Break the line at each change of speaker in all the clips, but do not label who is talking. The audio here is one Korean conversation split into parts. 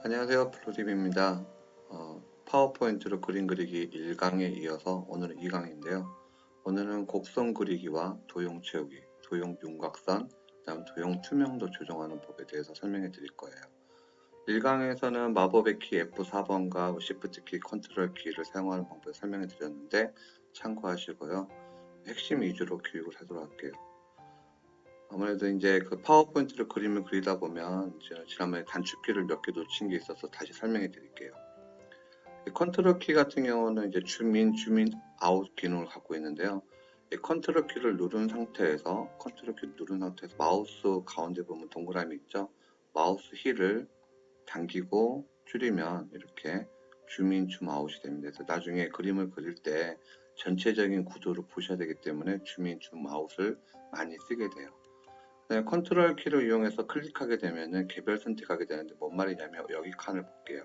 안녕하세요. 블루딥입니다. 파워포인트로 그림 그리기 1강에 이어서 오늘은 2강인데요. 오늘은 곡선 그리기와 도형 채우기, 도형 윤곽선, 그다음 도형 투명도 조정하는 법에 대해서 설명해 드릴 거예요. 1강에서는 마법의 키 F4번과 Shift 키, 컨트롤 키를 사용하는 방법을 설명해 드렸는데 참고하시고요. 핵심 위주로 교육을 하도록 할게요. 아무래도 이제 그 파워포인트로 그림을 그리다 보면 지난번에 단축키를 몇 개 놓친 게 있어서 다시 설명해 드릴게요. 컨트롤 키 같은 경우는 이제 줌인, 줌인 아웃 기능을 갖고 있는데요. 이 컨트롤 키를 누른 상태에서 마우스 가운데 보면 동그라미 있죠? 마우스 힐을 당기고 줄이면 이렇게 줌인, 줌아웃이 됩니다. 그래서 나중에 그림을 그릴 때 전체적인 구도를 보셔야 되기 때문에 줌인, 줌아웃을 많이 쓰게 돼요. 컨트롤 키를 이용해서 클릭하게 되면은 개별 선택하게 되는데 뭔 말이냐면 여기 칸을 볼게요.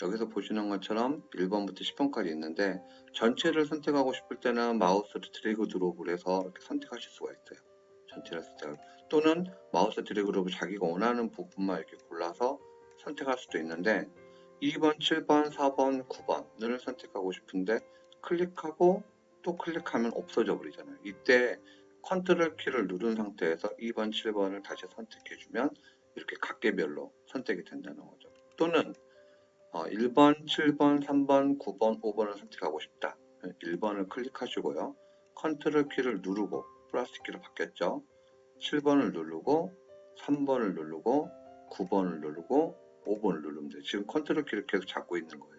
여기서 보시는 것처럼 1번부터 10번까지 있는데 전체를 선택하고 싶을 때는 마우스를 드래그 드롭을 해서 이렇게 선택하실 수가 있어요. 전체를 선택하고 또는 마우스 드래그 드롭을 자기가 원하는 부분만 이렇게 골라서 선택할 수도 있는데 2번, 7번, 4번, 9번을 선택하고 싶은데 클릭하고 또 클릭하면 없어져 버리잖아요. 이때 컨트롤 키를 누른 상태에서 2번, 7번을 다시 선택해주면 이렇게 각개별로 선택이 된다는 거죠. 또는 1번, 7번, 3번, 9번, 5번을 선택하고 싶다. 1번을 클릭하시고요. 컨트롤 키를 누르고 플러스 키로 바뀌었죠. 7번을 누르고 3번을 누르고 9번을 누르고 5번을 누르면 돼요. 지금 컨트롤 키를 계속 잡고 있는 거예요.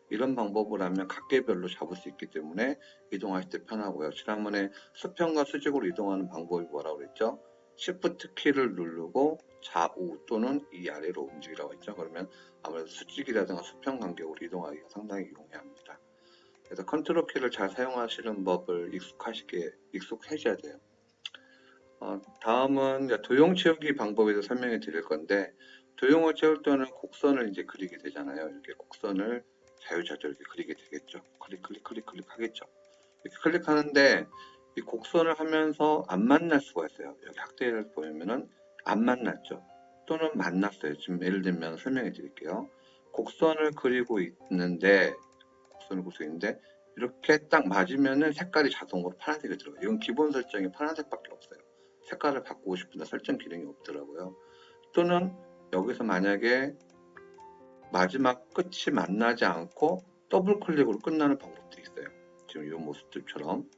이런 방법을 하면 각개별로 잡을 수 있기 때문에 이동하실 때 편하고요. 지난번에 수평과 수직으로 이동하는 방법이 뭐라고 그랬죠? Shift 키를 누르고 좌우 또는 이 아래로 움직이라고 했죠. 그러면 아무래도 수직이라든가 수평 간격으로 이동하기가 상당히 용이합니다. 그래서 컨트롤 키를 잘 사용하시는 법을 익숙해져야 돼요. 다음은 도형 채우기 방법에 대해서 설명해 드릴 건데, 도형을 채울 때는 곡선을 이제 그리게 되잖아요. 이렇게 곡선을 자유자재로 이렇게 그리게 되겠죠. 클릭 하겠죠. 이렇게 클릭하는데 이 곡선을 하면서 안 만날 수가 있어요. 여기 학대를 보면은 안 만났죠. 또는 만났어요. 지금 예를 들면 설명해 드릴게요. 곡선을 그리고 있는데 이렇게 딱 맞으면은 색깔이 자동으로 파란색이 들어가요. 이건 기본 설정이 파란색밖에 없어요. 색깔을 바꾸고 싶은데 설정 기능이 없더라고요. 또는 여기서 만약에 마지막 끝이 만나지 않고 더블 클릭으로 끝나는 방법도 있어요. 지금 이 모습들처럼.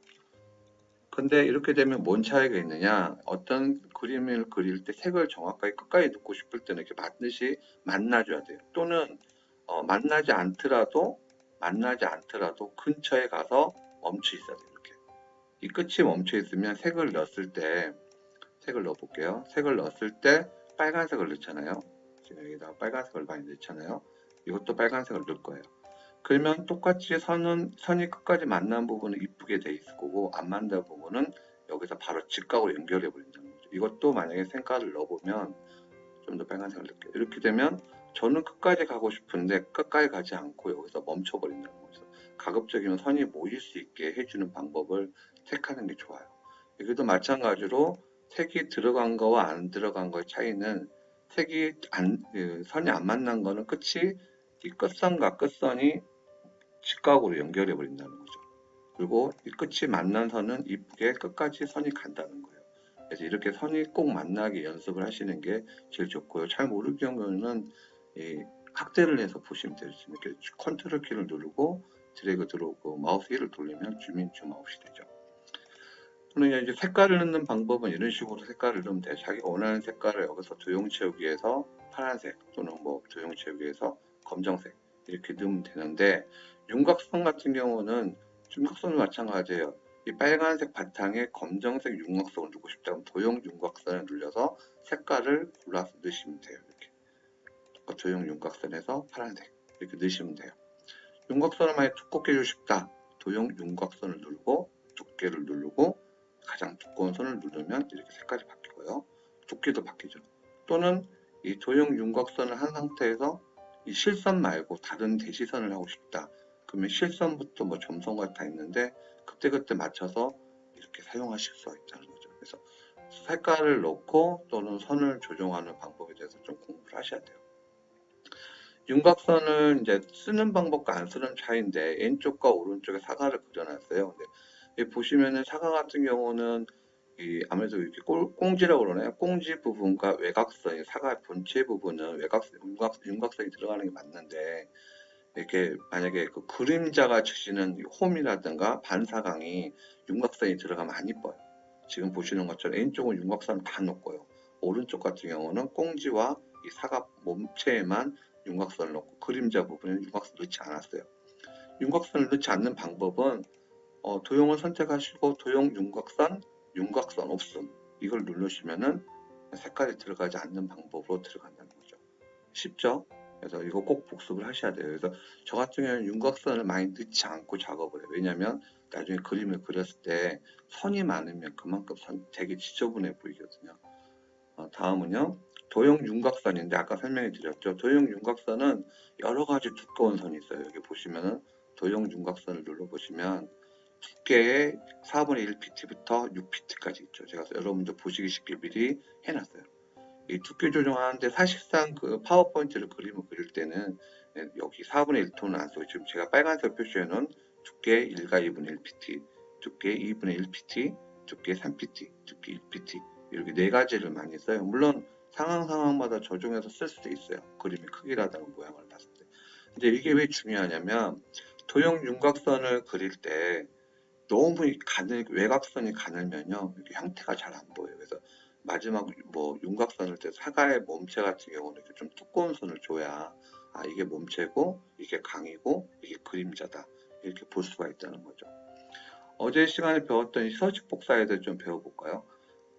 근데 이렇게 되면 뭔 차이가 있느냐? 어떤 그림을 그릴 때 색을 정확하게 끝까지 넣고 싶을 때는 이렇게 반드시 만나줘야 돼요. 또는 만나지 않더라도 근처에 가서 멈춰 있어야 돼요. 이렇게. 이 끝이 멈춰 있으면 색을 넣어 볼게요. 색을 넣었을 때 빨간색을 넣잖아요. 지금 여기다가 빨간색을 많이 넣잖아요. 이것도 빨간색을 넣을 거예요. 그러면 똑같이 선이 끝까지 만난 부분은 이쁘게 돼 있을 거고 안 만난 부분은 여기서 바로 직각으로 연결해 버린다는 거죠. 이것도 만약에 색깔을 넣어보면 좀 더 빨간색을 넣을게요. 이렇게 되면 저는 끝까지 가고 싶은데 끝까지 가지 않고 여기서 멈춰 버린다는 거죠. 가급적이면 선이 모일 수 있게 해주는 방법을 택하는 게 좋아요. 여기도 마찬가지로 색이 들어간 거와 안 들어간 거의 차이는 선이 안 만난 거는 끝이 이 끝선과 끝선이 직각으로 연결해 버린다는 거죠. 그리고 이 끝이 만난 선은 이쁘게 끝까지 선이 간다는 거예요. 그래서 이렇게 선이 꼭 만나게 연습을 하시는 게 제일 좋고요. 잘 모를 경우는 이 확대를 해서 보시면 돼요. 이렇게 컨트롤 키를 누르고 드래그 들어오고 마우스 힐을 돌리면 줌인 줌아웃이 되죠. 또는 이제 색깔을 넣는 방법은 이런 식으로 색깔을 넣으면 돼요. 자기가 원하는 색깔을 여기서 도형 채우기에서 파란색 또는 뭐 도형 채우기에서 검정색 이렇게 넣으면 되는데 윤곽선 같은 경우는 윤곽선도 마찬가지예요. 이 빨간색 바탕에 검정색 윤곽선을 넣고 싶다면 도형 윤곽선을 눌러서 색깔을 골라서 넣으시면 돼요. 이렇게 도형 윤곽선에서 파란색 이렇게 넣으시면 돼요. 윤곽선을 만약 두껍게 해주고 싶다. 도형 윤곽선을 누르고 두께를 누르고 가장 두꺼운 선을 누르면 이렇게 색깔이 바뀌고요. 두께도 바뀌죠. 또는 이 도형 윤곽선을 한 상태에서 이 실선 말고 다른 대시선을 하고 싶다. 그러면 실선부터 뭐 점선과 다 있는데 그때그때 맞춰서 이렇게 사용하실 수가 있다는 거죠. 그래서 색깔을 넣고 또는 선을 조정하는 방법에 대해서 좀 공부를 하셔야 돼요. 윤곽선을 이제 쓰는 방법과 안 쓰는 차이인데 왼쪽과 오른쪽에 사각을 그려놨어요. 근데 여기 보시면은 사각 같은 경우는 이 아무래도 이렇게 꽁지라고 그러나요? 꽁지 부분과 외곽선이 사각 본체 부분은 윤곽선이 들어가는 게 맞는데 이렇게 만약에 그 그림자가 주시는 홈이라든가 반사광이 윤곽선이 들어가면 안 이뻐요. 지금 보시는 것처럼 왼쪽은 윤곽선 다 놓고요. 오른쪽 같은 경우는 꽁지와 이 사각 몸체에만 윤곽선을 넣고 그림자 부분에는 윤곽선 넣지 않았어요. 윤곽선을 넣지 않는 방법은 도형을 선택하시고 도형 윤곽선 없음 이걸 누르시면은 색깔이 들어가지 않는 방법으로 들어간다는 거죠. 쉽죠? 그래서 이거 꼭 복습을 하셔야 돼요. 그래서 저 같은 경우는 윤곽선을 많이 넣지 않고 작업을 해요. 왜냐하면 나중에 그림을 그렸을 때 선이 많으면 그만큼 되게 지저분해 보이거든요. 다음은요. 도형 윤곽선인데 아까 설명해 드렸죠. 도형 윤곽선은 여러 가지 두꺼운 선이 있어요. 여기 보시면은 도형 윤곽선을 눌러보시면 두께의 4분의 1pt부터 6pt까지 있죠. 제가 여러분들 보시기 쉽게 미리 해놨어요. 이 두께 조정하는데 사실상 그 파워포인트를 그림을 그릴 때는 여기 4분의 1톤은 안 쓰고 지금 제가 빨간색 표시해 놓은 두께 1과 2분의 1pt, 두께 2분의 1pt, 두께 3pt, 두께 1pt 이렇게 네 가지를 많이 써요. 물론 상황마다 조정해서 쓸 수도 있어요. 그림의 크기라든가 모양을 봤을 때. 근데 이게 왜 중요하냐면 도형 윤곽선을 그릴 때 너무 외곽선이 가늘면요 이렇게 형태가 잘 안 보여요. 그래서 마지막 뭐 윤곽선을 때 사과의 몸체 같은 경우는 이렇게 좀 두꺼운 선을 줘야 이게 몸체고 이게 강이고 이게 그림자다 이렇게 볼 수가 있다는 거죠. 어제 시간에 배웠던 이 서식 복사에 대해 좀 배워볼까요?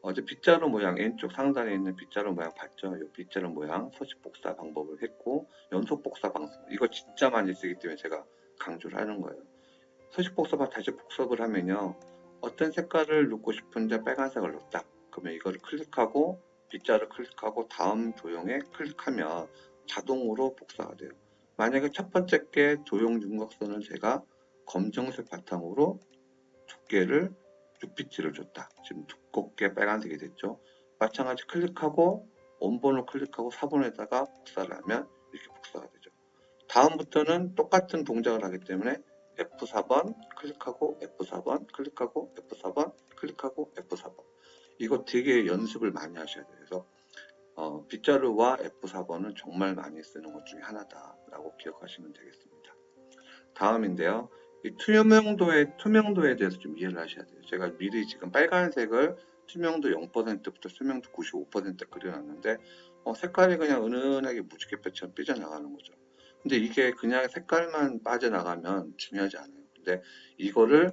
어제 빗자루 모양 왼쪽 상단에 있는 빗자루 모양 봤죠? 이 빗자루 모양 서식 복사 방법을 했고 연속 복사 방법 이거 진짜 많이 쓰기 때문에 제가 강조를 하는 거예요. 서식 복사만 다시 복습을 하면요. 어떤 색깔을 넣고 싶은데 빨간색을 넣었다. 그러면 이거를 클릭하고 빗자를 클릭하고 다음 도형에 클릭하면 자동으로 복사가 돼요. 만약에 첫 번째 게 도형 윤곽선을 제가 검정색 바탕으로 두께를 6pt를 줬다. 지금 두껍게 빨간색이 됐죠. 마찬가지 클릭하고 원본을 클릭하고 4번에다가 복사를 하면 이렇게 복사가 되죠. 다음부터는 똑같은 동작을 하기 때문에 F4번 클릭하고 F4번 클릭하고 F4번 클릭하고 F4번 이거 되게 연습을 많이 하셔야 돼요. 그래서 빗자루와 F4번은 정말 많이 쓰는 것 중에 하나다라고 기억하시면 되겠습니다. 다음인데요. 이 투명도에 대해서 좀 이해를 하셔야 돼요. 제가 미리 지금 빨간색을 투명도 0%부터 투명도 95% 그려놨는데 색깔이 그냥 은은하게 무지갯빛처럼 삐져나가는 거죠. 근데 이게 그냥 색깔만 빠져나가면 중요하지 않아요. 근데 이거를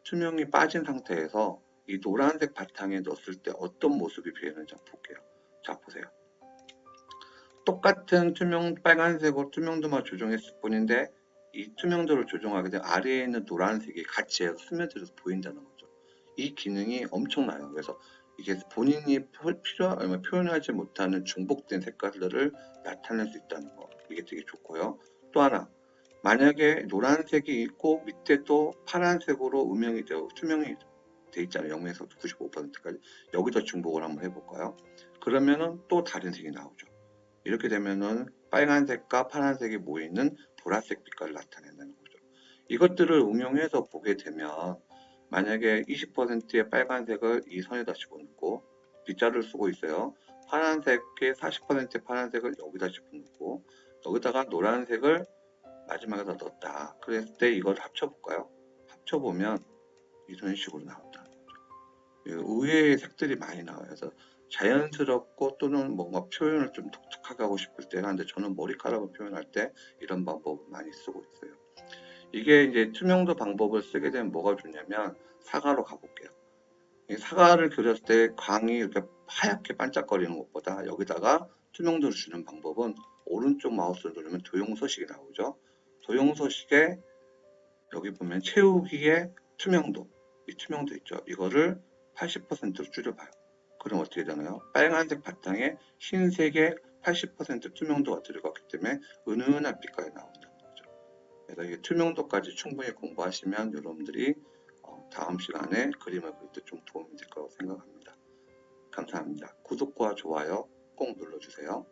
투명이 빠진 상태에서 이 노란색 바탕에 넣었을 때 어떤 모습이 보이는지 한번 볼게요. 자, 보세요. 똑같은 빨간색으로 투명도만 조정했을 뿐인데 이 투명도를 조정하게 되면 아래에 있는 노란색이 같이 스며들어서 보인다는 거죠. 이 기능이 엄청나요. 그래서 이게 본인이 표현하지 못하는 중복된 색깔들을 나타낼 수 있다는 거. 이게 되게 좋고요. 또 하나, 만약에 노란색이 있고 밑에 또 파란색으로 음영이 되고 투명이 돼 있잖아요. 0에서 95%까지. 여기서 중복을 한번 해볼까요? 그러면은 또 다른 색이 나오죠. 이렇게 되면은 빨간색과 파란색이 모이는 보라색 빛깔을 나타낸다는 거죠. 이것들을 응용해서 보게 되면 만약에 20%의 빨간색을 이 선에다 집어넣고 빗자루를 쓰고 있어요. 파란색의 40%의 파란색을 여기다 집어넣고 여기다가 노란색을 마지막에다 넣었다. 그랬을 때 이걸 합쳐볼까요? 합쳐보면 이런 식으로 나온다는 거죠. 의외의 색들이 많이 나와요. 그래서 자연스럽고 또는 뭔가 표현을 좀 독특하게 하고 싶을 때는 근데 저는 머리카락을 표현할 때 이런 방법을 많이 쓰고 있어요. 이게 이제 투명도 방법을 쓰게 되면 뭐가 좋냐면 사과로 가볼게요. 사과를 그렸을 때 광이 이렇게 하얗게 반짝거리는 것보다 여기다가 투명도를 주는 방법은 오른쪽 마우스를 누르면 도형 서식이 나오죠. 도형 서식에 여기 보면 채우기의 투명도, 이 투명도 있죠. 이거를 80%로 줄여봐요. 그럼 어떻게 되나요? 빨간색 바탕에 흰색의 80% 투명도가 들어갔기 때문에 은은한 빛깔이 나온다는 거죠. 그래서 이 투명도까지 충분히 공부하시면 여러분들이 다음 시간에 그림을 그릴 때 좀 도움이 될 거라고 생각합니다. 감사합니다. 구독과 좋아요 꼭 눌러주세요.